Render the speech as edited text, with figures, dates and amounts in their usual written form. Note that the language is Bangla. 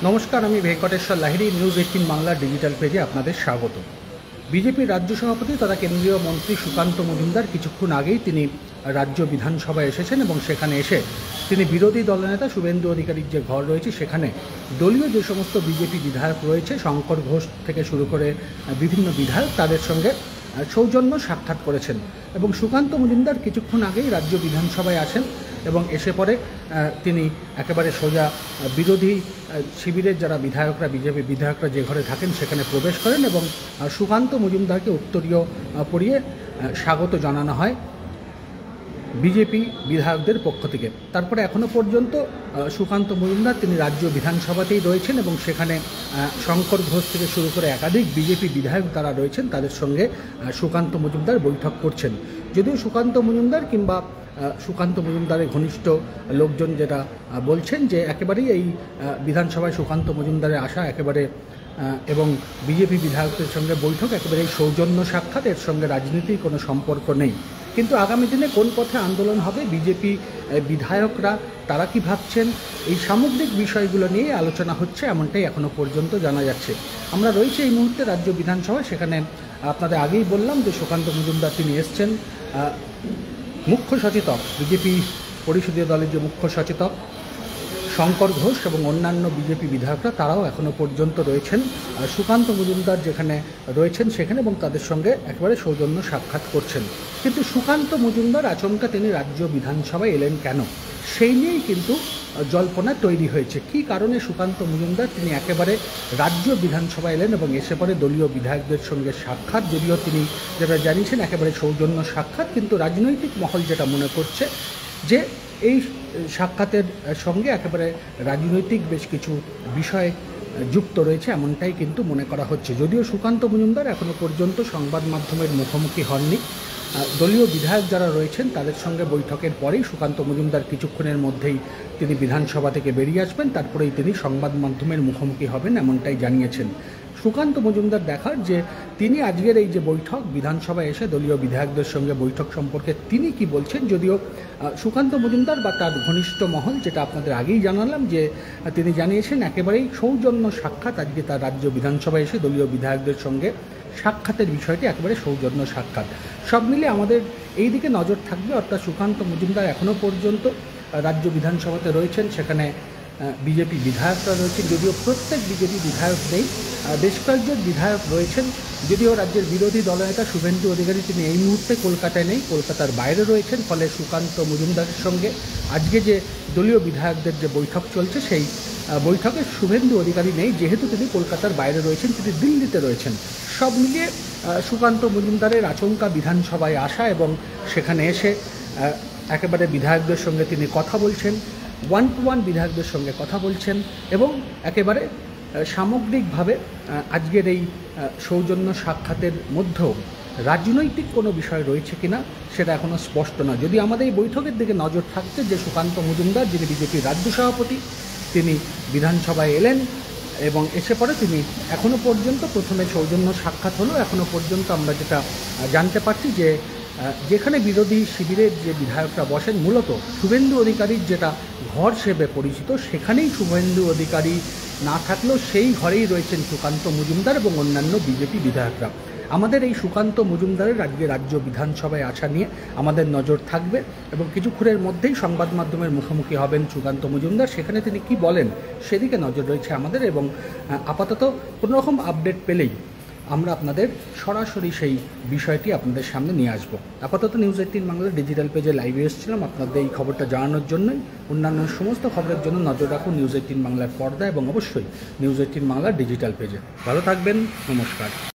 নমস্কার, আমি ভেঙ্কটেশ্বর লাহিড়ী। নিউজ 18 বাংলা ডিজিটাল পেজে আপনাদের স্বাগত। বিজেপির রাজ্য সভাপতি তথা কেন্দ্রীয় মন্ত্রী সুকান্ত মজুমদার কিছুক্ষণ আগেই তিনি রাজ্য বিধানসভায় এসেছেন এবং সেখানে এসে তিনি বিরোধী দলনেতা শুভেন্দু অধিকারীর যে ঘর রয়েছে সেখানে দলীয় যে সমস্ত বিজেপি বিধায়ক রয়েছে, শঙ্কর ঘোষ থেকে শুরু করে বিভিন্ন বিধায়ক, তাদের সঙ্গে সৌজন্য সাক্ষাৎ করেছেন। এবং সুকান্ত মজুমদার কিছুক্ষণ আগেই রাজ্য বিধানসভায় আসেন এবং এসে পরে তিনি একেবারে সোজা বিরোধী শিবিরের যারা বিধায়করা, বিজেপি বিধায়করা যে ঘরে থাকেন সেখানে প্রবেশ করেন এবং সুকান্ত মজুমদারকে উত্তরীয় পরিয়ে স্বাগত জানানো হয় বিজেপি বিধায়কদের পক্ষ থেকে। তারপরে এখনও পর্যন্ত সুকান্ত মজুমদার তিনি রাজ্য বিধানসভাতেই রয়েছেন এবং সেখানে শঙ্কর ঘোষ থেকে শুরু করে একাধিক বিজেপি বিধায়ক যারা রয়েছেন তাদের সঙ্গে সুকান্ত মজুমদার বৈঠক করছেন। যদিও সুকান্ত মজুমদার কিংবা সুকান্ত মজুমদারের ঘনিষ্ঠ লোকজন যেটা বলছেন যে একেবারেই এই বিধানসভায় সুকান্ত মজুমদারের আসা একেবারে এবং বিজেপি বিধায়কদের সঙ্গে বৈঠক একেবারে সৌজন্য সাক্ষাৎ, এর সঙ্গে রাজনীতির কোনো সম্পর্ক নেই। কিন্তু আগামী দিনে কোন পথে আন্দোলন হবে, বিজেপি বিধায়করা তারা কি ভাবছেন, এই সামগ্রিক বিষয়গুলো নিয়ে আলোচনা হচ্ছে, এমনটাই এখনও পর্যন্ত জানা যাচ্ছে। আমরা রয়েছে এই মুহূর্তে রাজ্য বিধানসভায়, সেখানে আপনাদের আগেই বললাম যে সুকান্ত মজুমদার তিনি এসছেন। মুখ্য সচেতক, বিজেপি পরিষদীয় দলের যে মুখ্য সচেতক শঙ্কর ঘোষ এবং অন্যান্য বিজেপি বিধায়করা তারাও এখনও পর্যন্ত রয়েছেন সুকান্ত মজুমদার যেখানে রয়েছেন সেখানে, এবং তাদের সঙ্গে একেবারে সৌজন্য সাক্ষাৎ করছেন। কিন্তু সুকান্ত মজুমদার আচমকা তিনি রাজ্য বিধানসভায় এলেন কেন, সেই নিয়েই কিন্তু জল্পনা তৈরি হয়েছে। কী কারণে সুকান্ত মজুমদার তিনি একেবারে রাজ্য বিধানসভায় এলেন এবং এসে পরে দলীয় বিধায়কদের সঙ্গে সাক্ষাৎ, যদিও তিনি যেটা জানিয়েছেন একেবারে সৌজন্য সাক্ষাৎ, কিন্তু রাজনৈতিক মহল যেটা মনে করছে যে এই সাক্ষাতের সঙ্গে একেবারে রাজনৈতিক বেশ কিছু বিষয় যুক্ত রয়েছে, এমনটাই কিন্তু মনে করা হচ্ছে। যদিও সুকান্ত মজুমদার এখনও পর্যন্ত সংবাদ মাধ্যমের মুখোমুখি হননি, দলীয় বিধায়ক যারা রয়েছেন তাদের সঙ্গে বৈঠকের পরেই সুকান্ত মজুমদার কিছুক্ষণের মধ্যেই তিনি বিধানসভা থেকে বেরিয়ে আসবেন, তারপরেই তিনি সংবাদ মাধ্যমের মুখোমুখি হবেন, এমনটাই জানিয়েছেন। সুকান্ত মজুমদার দেখার যে তিনি আজকের এই যে বৈঠক বিধানসভায় এসে দলীয় বিধায়কদের সঙ্গে বৈঠক সম্পর্কে তিনি কি বলছেন। যদিও সুকান্ত মজুমদার বা তার ঘনিষ্ঠ মহল যেটা আপনাদের আগেই জানালাম যে তিনি জানিয়েছেন একেবারেই সৌজন্য সাক্ষাৎ, আজকে তার রাজ্য বিধানসভায় এসে দলীয় বিধায়কদের সঙ্গে সাক্ষাতের বিষয়টি একেবারে সৌজন্য সাক্ষাৎ। সব মিলে আমাদের এই দিকে নজর থাকবে, অর্থাৎ সুকান্ত মজুমদার এখনও পর্যন্ত রাজ্য বিধানসভাতে রয়েছেন, সেখানে বিজেপি বিধায়করা রয়েছেন। যদিও প্রত্যেক বিজেপি বিধায়ক নেই, বেশ কয়েকজন বিধায়ক রয়েছেন। যদিও রাজ্যের বিরোধী দলনেতা শুভেন্দু অধিকারী তিনি এই মুহূর্তে কলকাতায় নেই, কলকাতার বাইরে রয়েছেন, ফলে সুকান্ত মজুমদারের সঙ্গে আজকে যে দলীয় বিধায়কদের যে বৈঠক চলছে সেই বৈঠকে শুভেন্দু অধিকারী নেই, যেহেতু তিনি কলকাতার বাইরে রয়েছেন, তিনি দিল্লিতে রয়েছেন। সব মিলিয়ে সুকান্ত মজুমদারের আচমকা বিধানসভায় আসা এবং সেখানে এসে একেবারে বিধায়কদের সঙ্গে তিনি কথা বলছেন, 1-to-1 বিধায়কদের সঙ্গে কথা বলছেন এবং একেবারে সামগ্রিকভাবে আজকের এই সৌজন্য সাক্ষাতের মধ্যেও রাজনৈতিক কোনো বিষয় রয়েছে কিনা সেটা এখনও স্পষ্ট নয়। যদি আমাদের এই বৈঠকের দিকে নজর থাকছে যে সুকান্ত মজুমদার যিনি বিজেপির রাজ্য সভাপতি তিনি বিধানসভায় এলেন এবং এসে পরে তিনি এখনও পর্যন্ত প্রথমে সৌজন্য সাক্ষাৎ হলো, এখনও পর্যন্ত আমরা যেটা জানতে পারছি যে যেখানে বিরোধী শিবিরের যে বিধায়করা বসেন, মূলত শুভেন্দু অধিকারীর যেটা ঘর হিসেবে পরিচিত, সেখানেই শুভেন্দু অধিকারী না থাকলেও সেই ঘরেই রয়েছেন সুকান্ত মজুমদার এবং অন্যান্য বিজেপি বিধায়করা। আমাদের এই সুকান্ত মজুমদারের আজকে রাজ্য বিধানসভায় আসা নিয়ে আমাদের নজর থাকবে এবং কিছুক্ষণের মধ্যেই সংবাদ মাধ্যমের মুখোমুখি হবেন সুকান্ত মজুমদার, সেখানে তিনি কি বলেন সেদিকে নজর রয়েছে আমাদের। এবং আপাতত কোনোরকম আপডেট পেলেই আমরা আপনাদের সরাসরি সেই বিষয়টি আপনাদের সামনে নিয়ে আসবো। আপাতত নিউজ 18 বাংলার ডিজিটাল পেজে লাইভে এসেছিলাম আপনাদের এই খবরটা জানানোর জন্যই। অন্যান্য সমস্ত খবরের জন্য নজর রাখুন নিউজ 18 বাংলার পর্দা এবং অবশ্যই নিউজ 18 বাংলার ডিজিটাল পেজে। ভালো থাকবেন, নমস্কার।